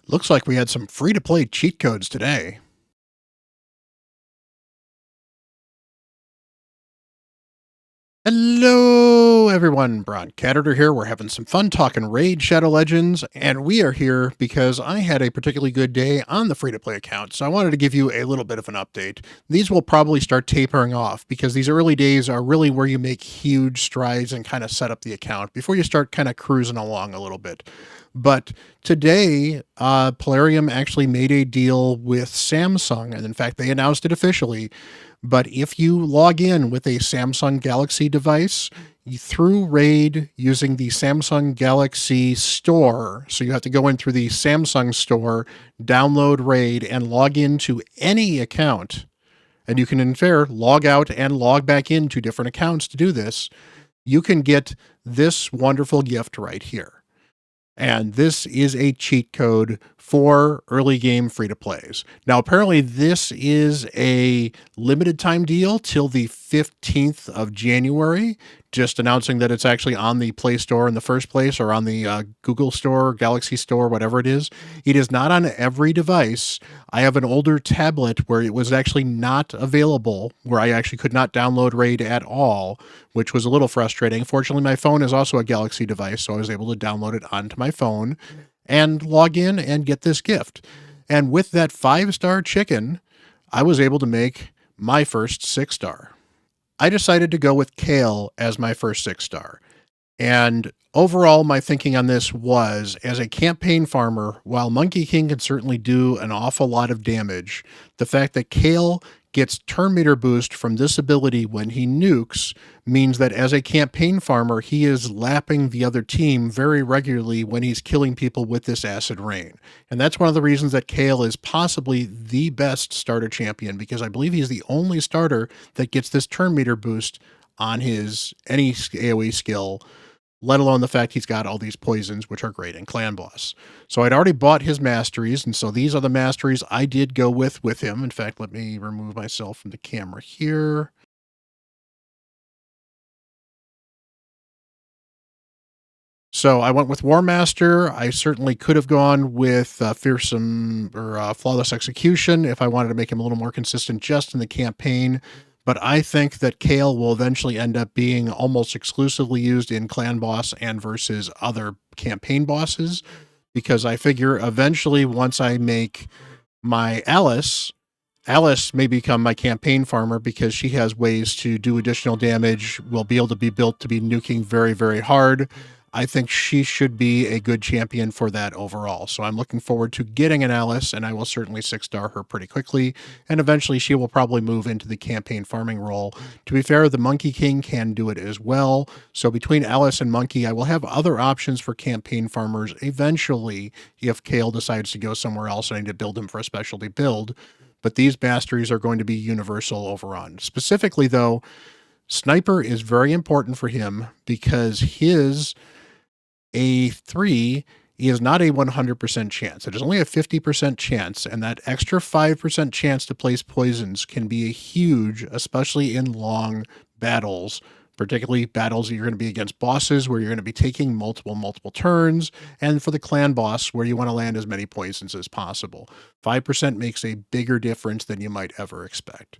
Looks like we had some free-to-play cheat codes today. Hello, everyone. Bront, CatHerder here. We're having some fun talking Raid Shadow Legends, and we are here because I had a particularly good day on the free-to-play account, so I wanted to give you a little bit of an update. These will probably start tapering off because these early days are really where you make huge strides and kind of set up the account before you start kind of cruising along a little bit. But today, Polarium actually made a deal with Samsung, and in fact, they announced it officially. But if you log in with a Samsung Galaxy device through Raid using the Samsung Galaxy Store, so you have to go in through the Samsung Store, download Raid, and log into any account, and you can in fair log out and log back into different accounts to do this, you can get this wonderful gift right here. And this is a cheat code for early game free to plays. Now, apparently, this is a limited time deal till the 15th of January, just announcing that it's actually on the Play Store in the first place or on the Google Store, Galaxy Store, whatever it is. It is not on every device. I have an older tablet where it was actually not available, where I actually could not download Raid at all, which was a little frustrating. Fortunately, my phone is also a Galaxy device, so I was able to download it onto my phone and log in and get this gift. And with that 5-star chicken, I was able to make my first 6-star. I decided to go with Kale as my first 6-star. And overall, my thinking on this was, as a campaign farmer, while Monkey King can certainly do an awful lot of damage, the fact that Kale gets turn meter boost from this ability when he nukes means that as a campaign farmer, he is lapping the other team very regularly when he's killing people with this acid rain. And that's one of the reasons that Kale is possibly the best starter champion, because I believe he's the only starter that gets this turn meter boost on his any AoE skill, let alone the fact he's got all these poisons, which are great in Clan Boss. So I'd already bought his masteries, and so these are the masteries I did go with him. In fact, let me remove myself from the camera here. So I went with War Master. I certainly could have gone with Fearsome or Flawless Execution if I wanted to make him a little more consistent just in the campaign. But I think that Kale will eventually end up being almost exclusively used in Clan Boss and versus other campaign bosses, because I figure eventually once I make my Alice may become my campaign farmer because she has ways to do additional damage, will be able to be built to be nuking very, very hard. I think she should be a good champion for that overall. So I'm looking forward to getting an Alice, and I will certainly 6-star her pretty quickly. And eventually she will probably move into the campaign farming role. To be fair, the Monkey King can do it as well. So between Alice and Monkey, I will have other options for campaign farmers eventually if Kale decides to go somewhere else and I need to build him for a specialty build. But these masteries are going to be universal overrun. Specifically, though, Sniper is very important for him because his A3 is not a 100% chance. It is only a 50% chance, and that extra 5% chance to place poisons can be a huge, especially in long battles, particularly battles that you're going to be against bosses where you're going to be taking multiple turns, and for the clan boss where you want to land as many poisons as possible. 5% makes a bigger difference than you might ever expect.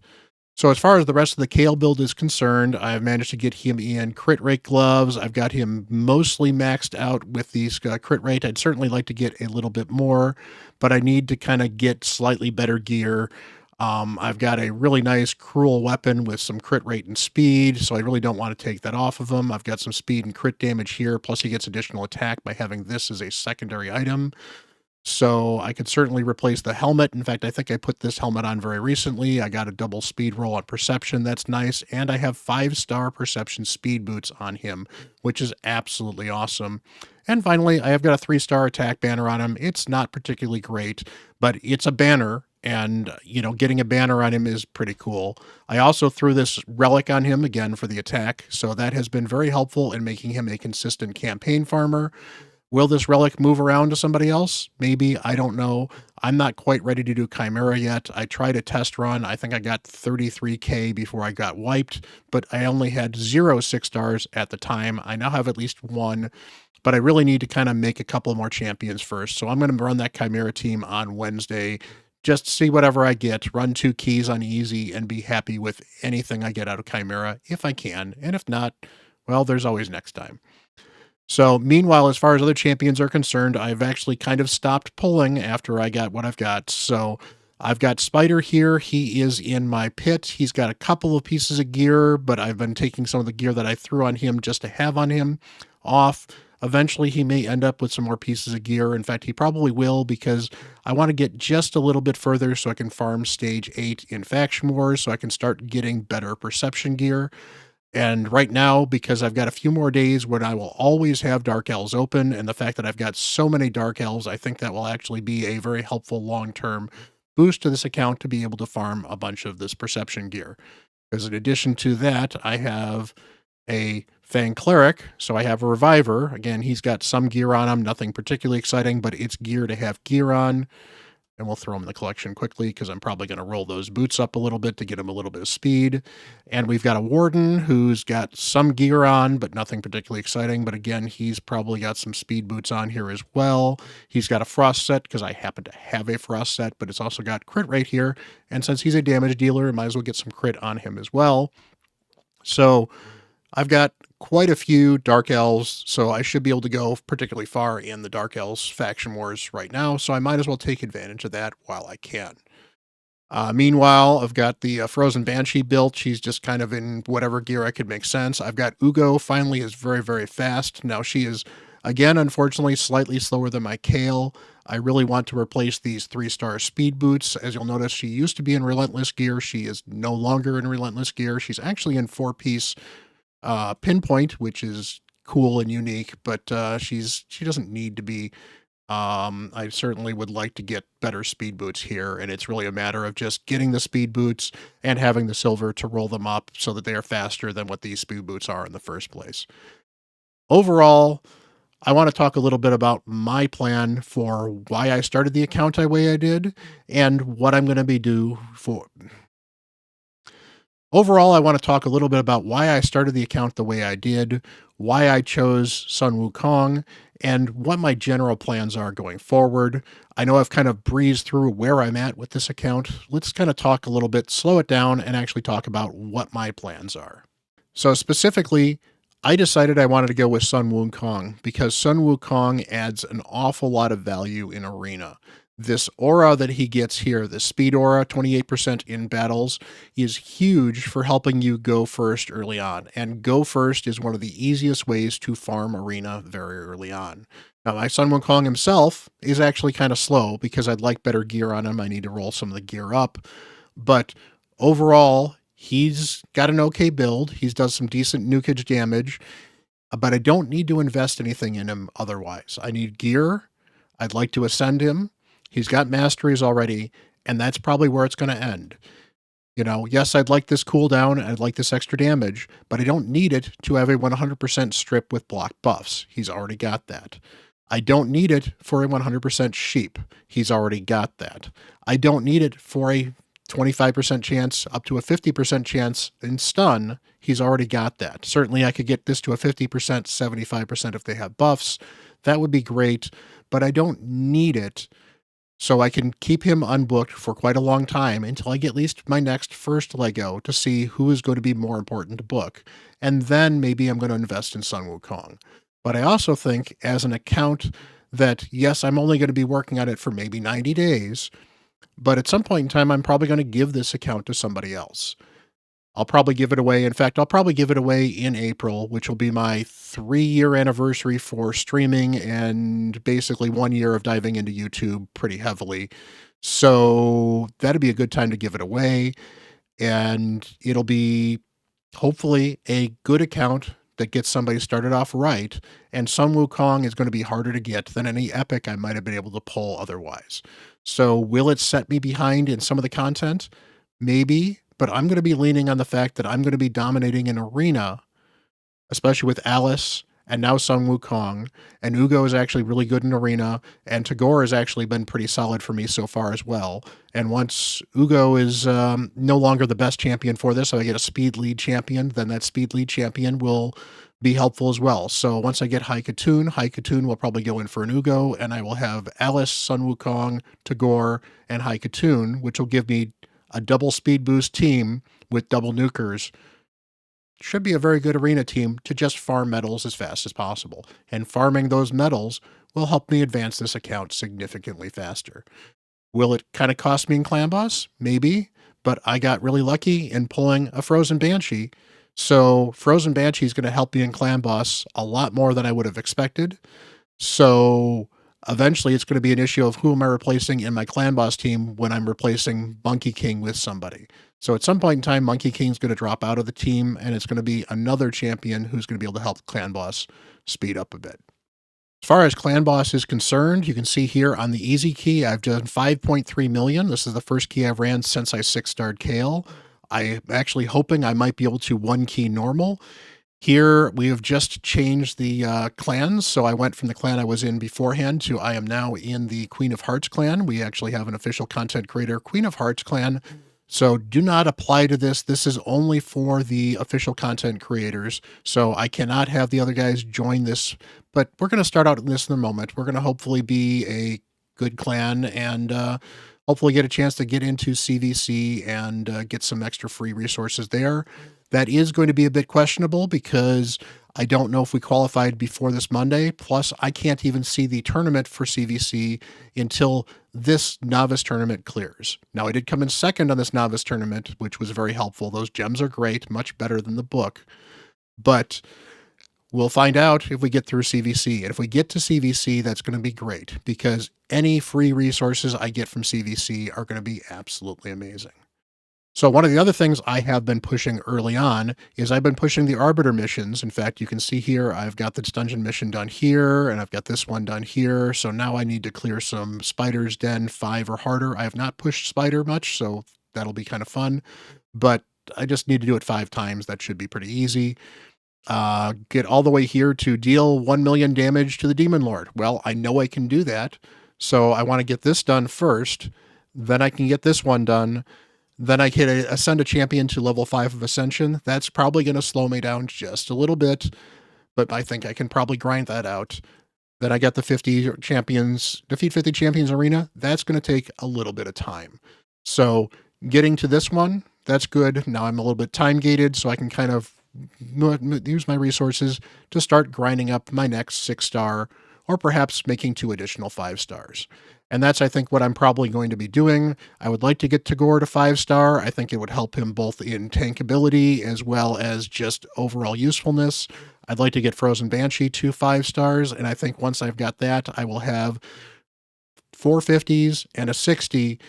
So as far as the rest of the Kale build is concerned, I've managed to get him in crit rate gloves. I've got him mostly maxed out with these crit rate. I'd certainly like to get a little bit more, but I need to kind of get slightly better gear. I've got a really nice cruel weapon with some crit rate and speed, so I really don't want to take that off of him. I've got some speed and crit damage here, plus he gets additional attack by having this as a secondary item. So I could certainly replace the helmet. In fact, I think I put this helmet on very recently. I got a double speed roll on perception. That's nice. And I have 5-star perception speed boots on him, which is absolutely awesome. And finally, I have got a 3-star attack banner on him. It's not particularly great, but it's a banner. And, you know, getting a banner on him is pretty cool. I also threw this relic on him again for the attack. So that has been very helpful in making him a consistent campaign farmer. Will this relic move around to somebody else? Maybe. I don't know. I'm not quite ready to do Chimera yet. I tried a test run. I think I got 33K before I got wiped, but I only had 0 6-stars at the time. I now have at least one, but I really need to kind of make a couple more champions first. So I'm going to run that Chimera team on Wednesday. Just see whatever I get, run 2 keys on easy, and be happy with anything I get out of Chimera if I can. And if not, well, there's always next time. So, meanwhile, as far as other champions are concerned, I've actually kind of stopped pulling after I got what I've got. So, I've got Spider here. He is in my pit. He's got a couple of pieces of gear, but I've been taking some of the gear that I threw on him just to have on him off. Eventually, he may end up with some more pieces of gear. In fact, he probably will because I want to get just a little bit further so I can farm stage 8 in Faction Wars so I can start getting better perception gear. And right now, because I've got a few more days when I will always have Dark Elves open, and the fact that I've got so many Dark Elves, I think that will actually be a very helpful long-term boost to this account to be able to farm a bunch of this perception gear. Because in addition to that, I have a Fang Cleric, so I have a Reviver. Again, he's got some gear on him, nothing particularly exciting, but it's gear to have gear on. And we'll throw them in the collection quickly because I'm probably going to roll those boots up a little bit to get him a little bit of speed. And we've got a Warden who's got some gear on, but nothing particularly exciting. But again, he's probably got some speed boots on here as well. He's got a Frost set because I happen to have a Frost set, but it's also got crit right here. And since he's a damage dealer, I might as well get some crit on him as well. So I've got quite a few Dark Elves, so I should be able to go particularly far in the Dark Elves faction wars right now, so I might as well take advantage of that while I can. Meanwhile, I've got the Frozen Banshee built. She's just kind of in whatever gear I could make sense. I've got Ugo, finally is very, very fast. Now she is, again, unfortunately, slightly slower than my Kale. I really want to replace these 3-star speed boots. As you'll notice, she used to be in Relentless gear. She is no longer in Relentless gear. She's actually in 4-piece Pinpoint, which is cool and unique, but she doesn't need to be. I certainly would like to get better speed boots here, and it's really a matter of just getting the speed boots and having the silver to roll them up so that they are faster than what these speed boots are in the first place. Overall, I want to talk a little bit about my plan for why I started the account the way I did and what I'm going to be do for. Overall, I want to talk a little bit about why I started the account the way I did, why I chose Sun Wukong, and what my general plans are going forward. I know I've kind of breezed through where I'm at with this account. Let's kind of talk a little bit, slow it down, and actually talk about what my plans are. So specifically, I decided I wanted to go with Sun Wukong because Sun Wukong adds an awful lot of value in Arena. This aura that he gets here, the speed aura, 28% in battles, is huge for helping you go first early on. And go first is one of the easiest ways to farm Arena very early on. Now, my Sun Wukong himself is actually kind of slow because I'd like better gear on him. I need to roll some of the gear up. But overall, he's got an okay build. He does some decent nukage damage. But I don't need to invest anything in him otherwise. I need gear. I'd like to ascend him. He's got masteries already, and that's probably where it's going to end. You know, yes, I'd like this cooldown, I'd like this extra damage, but I don't need it to have a 100% strip with block buffs. He's already got that. I don't need it for a 100% sheep. He's already got that. I don't need it for a 25% chance up to a 50% chance in stun. He's already got that. Certainly I could get this to a 50%, 75% if they have buffs. That would be great, but I don't need it. So I can keep him unbooked for quite a long time until I get at least my next first Lego to see who is going to be more important to book. And then maybe I'm going to invest in Sun Wukong. But I also think as an account that, yes, I'm only going to be working on it for maybe 90 days, but at some point in time, I'm probably going to give this account to somebody else. I'll probably give it away. In fact, I'll probably give it away in April, which will be my 3-year anniversary for streaming and basically 1 year of diving into YouTube pretty heavily. So that'd be a good time to give it away. And it'll be hopefully a good account that gets somebody started off right. And Sun Wukong is going to be harder to get than any epic I might have been able to pull otherwise. So will it set me behind in some of the content? Maybe. But I'm going to be leaning on the fact that I'm going to be dominating in Arena, especially with Alice and now Sun Wukong. And Ugo is actually really good in Arena, and Tagore has actually been pretty solid for me so far as well. And once Ugo is no longer the best champion for this, so I get a speed lead champion, then that speed lead champion will be helpful as well. So once I get High Katoon will probably go in for an Ugo, and I will have Alice, Sun Wukong, Tagore, and High Katoon, which will give me a double speed boost team with double nukers. Should be a very good arena team to just farm medals as fast as possible. And farming those medals will help me advance this account significantly faster. Will it kind of cost me in Clan Boss? Maybe, but I got really lucky in pulling a Frozen Banshee. So Frozen Banshee is going to help me in Clan Boss a lot more than I would have expected. So eventually it's going to be an issue of who am I replacing in my Clan Boss team when I'm replacing Monkey King with somebody. So at some point in time, Monkey King's going to drop out of the team, and it's going to be another champion who's going to be able to help Clan Boss speed up a bit. As far as Clan Boss is concerned, you can see here on the easy key, I've done 5.3 million. This is the first key I've ran since I 6-starred Kale. I'm actually hoping I might be able to 1-key normal. Here, we have just changed the clans. So I went from the clan I was in beforehand to I am now in the Queen of Hearts clan. We actually have an official content creator, Queen of Hearts clan. So do not apply to this. This is only for the official content creators. So I cannot have the other guys join this, but we're going to start out in this in a moment. We're going to hopefully be a good clan and hopefully get a chance to get into CVC and get some extra free resources there. That is going to be a bit questionable because I don't know if we qualified before this Monday. Plus, I can't even see the tournament for CVC until this novice tournament clears. Now, I did come in second on this novice tournament, which was very helpful. Those gems are great, much better than the book. But we'll find out if we get through CVC. And if we get to CVC, that's going to be great because any free resources I get from CVC are going to be absolutely amazing. So one of the other things I have been pushing early on is I've been pushing the Arbiter missions. In fact, you can see here, I've got this dungeon mission done here, and I've got this one done here. So now I need to clear some Spider's Den 5 or harder. I have not pushed Spider much, so that'll be kind of fun. But I just need to do it 5 times. That should be pretty easy. Get all the way here to deal 1 million damage to the Demon Lord. Well, I know I can do that. So I want to get this done first. Then I can get this one done. Then I can ascend a champion to level 5 of Ascension. That's probably going to slow me down just a little bit, but I think I can probably grind that out. Then I get the 50 champions, defeat 50 champions arena. That's going to take a little bit of time. So getting to this one, that's good. Now I'm a little bit time gated, so I can kind of use my resources to start grinding up my next 6-star, or perhaps making 2 additional 5 stars. And that's, I think, what I'm probably going to be doing. I would like to get Tagore to 5-star. I think it would help him both in tankability as well as just overall usefulness. I'd like to get Frozen Banshee to 5 stars. And I think once I've got that, I will have 450s and a 60,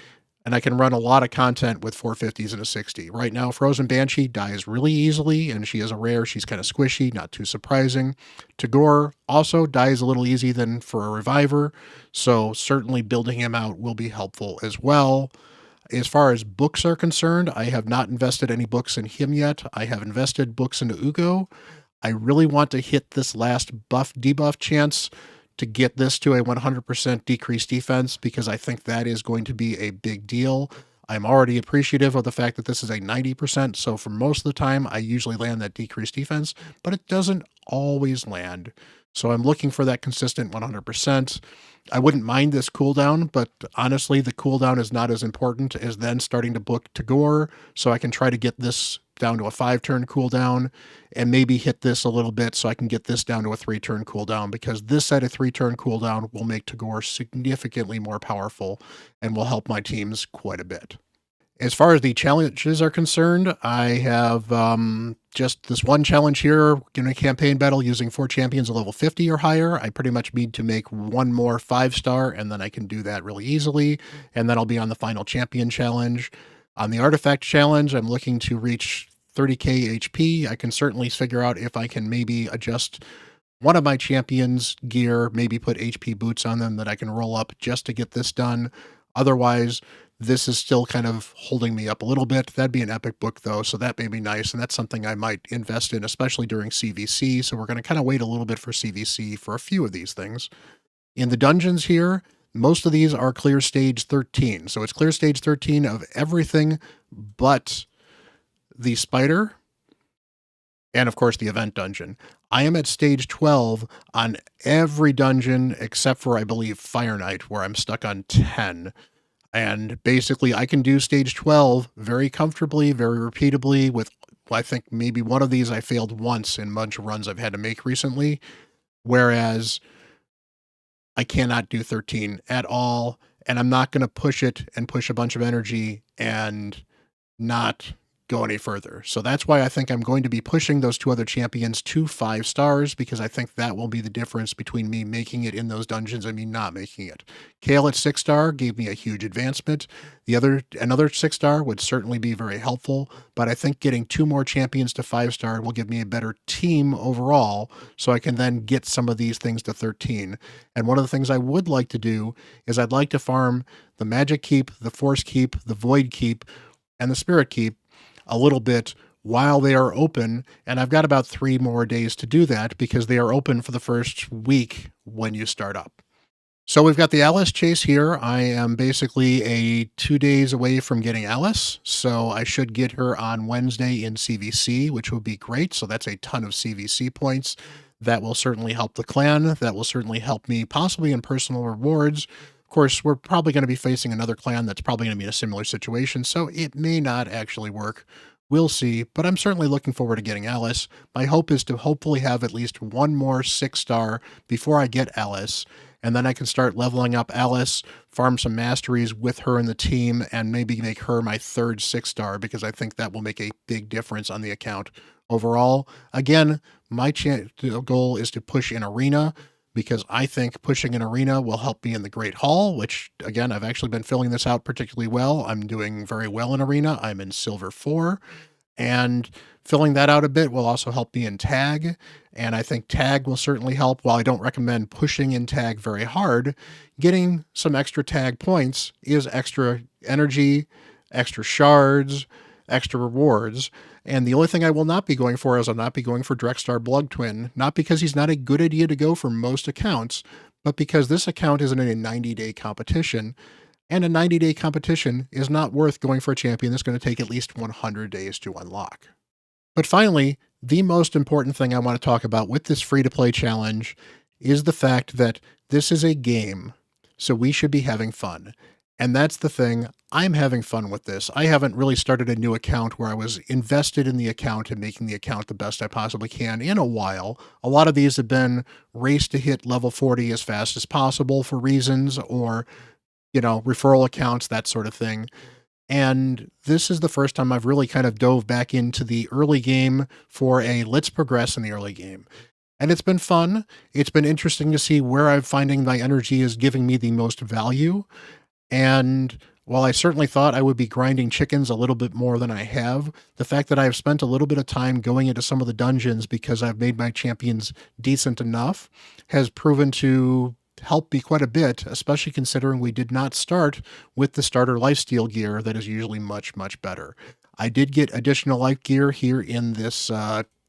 and I can run a lot of content with 450s and a 60. Right now, Frozen Banshee dies really easily, and she is a rare. She's kind of squishy, not too surprising. Tagore also dies a little easy than for a reviver, so certainly building him out will be helpful as well. As far as books are concerned, I have not invested any books in him yet. I have invested books into Ugo. I really want to hit this last buff debuff chance to get this to a 100% decreased defense because I think that is going to be a big deal. I'm already appreciative of the fact that this is a 90%, so for most of the time, I usually land that decreased defense, but it doesn't always land. So I'm looking for that consistent 100%. I wouldn't mind this cooldown, but honestly, the cooldown is not as important as then starting to book Tagore, so I can try to get this down to a 5-turn cooldown and maybe hit this a little bit so I can get this down to a 3-turn cooldown, because this at a 3-turn cooldown will make Tagore significantly more powerful and will help my teams quite a bit. As far as the challenges are concerned, I have just this one challenge here in a campaign battle using 4 champions at level 50 or higher. I pretty much need to make 1 more 5-star, and then I can do that really easily, and then I'll be on the final champion challenge. On the artifact challenge, I'm looking to reach 30k HP. I can certainly figure out if I can maybe adjust one of my champions' gear, maybe put HP boots on them that I can roll up just to get this done. Otherwise, this is still kind of holding me up a little bit. That'd be an epic book, though, so that may be nice, and that's something I might invest in, especially during CVC. So we're going to kind of wait a little bit for CVC for a few of these things. In the dungeons here, most of these are clear stage 13. So it's clear stage 13 of everything but the spider and, of course, the event dungeon. I am at stage 12 on every dungeon except for, I believe, Fire Knight, where I'm stuck on 10. And basically, I can do stage 12 very comfortably, very repeatably with, I think maybe one of these I failed once in a bunch of runs I've had to make recently, whereas I cannot do 13 at all. And I'm not going to push it and push a bunch of energy and not go any further. So that's why I think I'm going to be pushing those two other champions to 5 stars, because I think that will be the difference between me making it in those dungeons and me not making it. Kale at 6 star gave me a huge advancement. Another 6 star would certainly be very helpful, but I think getting 2 more champions to 5 star will give me a better team overall, so I can then get some of these things to 13. And one of the things I would like to do is I'd like to farm the Magic Keep, the Force Keep, the Void Keep, and the Spirit Keep a little bit while they are open. And I've got about 3 more days to do that because they are open for the first week when you start up. So we've got the Alice chase here. I am basically 2 days away from getting Alice. So I should get her on Wednesday in CVC, which would be great. So that's a ton of CVC points. That will certainly help the clan. That will certainly help me possibly in personal rewards. Of course, we're probably going to be facing another clan that's probably going to be in a similar situation, so it may not actually work. We'll see, but I'm certainly looking forward to getting Alice. My hope is to hopefully have at least 1 more 6 star before I get Alice, and then I can start leveling up Alice, farm some masteries with her in the team, and maybe make her my third 6 star, because I think that will make a big difference on the account overall. Again, my goal is to push in Arena, because I think pushing an arena will help me in the Great Hall, which, again, I've actually been filling this out particularly well. I'm doing very well in arena. I'm in Silver 4, and filling that out a bit will also help me in tag. And I think tag will certainly help. While I don't recommend pushing in tag very hard, getting some extra tag points is extra energy, extra shards, extra rewards. And the only thing I will not be going for is I'll not be going for Drexstar Blood Twin, not because he's not a good idea to go for most accounts, but because this account isn't in a 90-day competition, and a 90-day competition is not worth going for a champion that's going to take at least 100 days to unlock. But finally, the most important thing I want to talk about with this free-to-play challenge is the fact that this is a game, so we should be having fun. And that's the thing. I'm having fun with this. I haven't really started a new account where I was invested in the account and making the account the best I possibly can in a while. A lot of these have been race to hit level 40 as fast as possible for reasons, or, referral accounts, that sort of thing. And this is the first time I've really kind of dove back into the early game for a let's progress in the early game. And it's been fun. It's been interesting to see where I'm finding my energy is giving me the most value. And while I certainly thought I would be grinding chickens a little bit more than I have, the fact that I've spent a little bit of time going into some of the dungeons because I've made my champions decent enough has proven to help me quite a bit, especially considering we did not start with the starter lifesteal gear that is usually much, much better. I did get additional life gear here in this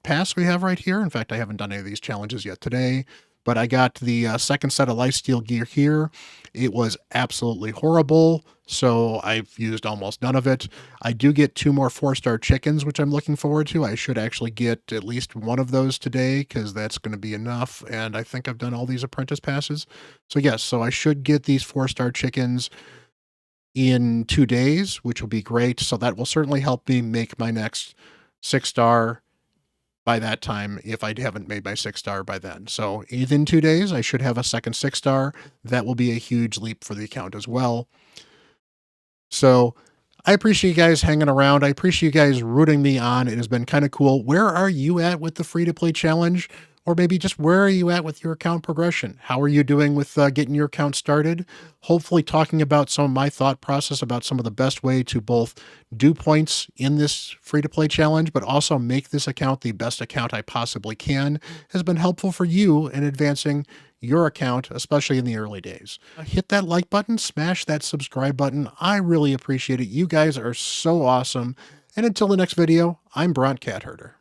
pass we have right here. In fact, I haven't done any of these challenges yet today, but I got the second set of lifesteal gear here. It was absolutely horrible, so I've used almost none of it. I do get 2 more 4-star chickens, which I'm looking forward to. I should actually get at least one of those today, because that's going to be enough, and I think I've done all these apprentice passes. So yes, so I should get these 4-star chickens in 2 days, which will be great. So that will certainly help me make my next 6-star by that time if I haven't made my 6-star by then. So within 2 days, I should have a second 6-star. That will be a huge leap for the account as well. So I appreciate you guys hanging around. I appreciate you guys rooting me on. It has been kind of cool. Where are you at with the free-to-play challenge? Or maybe just where are you at with your account progression? How are you doing with getting your account started? Hopefully talking about some of my thought process about some of the best way to both do points in this free-to-play challenge, but also make this account the best account I possibly can has been helpful for you in advancing your account, especially in the early days. Hit that like button, smash that subscribe button. I really appreciate it. You guys are so awesome. And until the next video, I'm Bront CatHerder.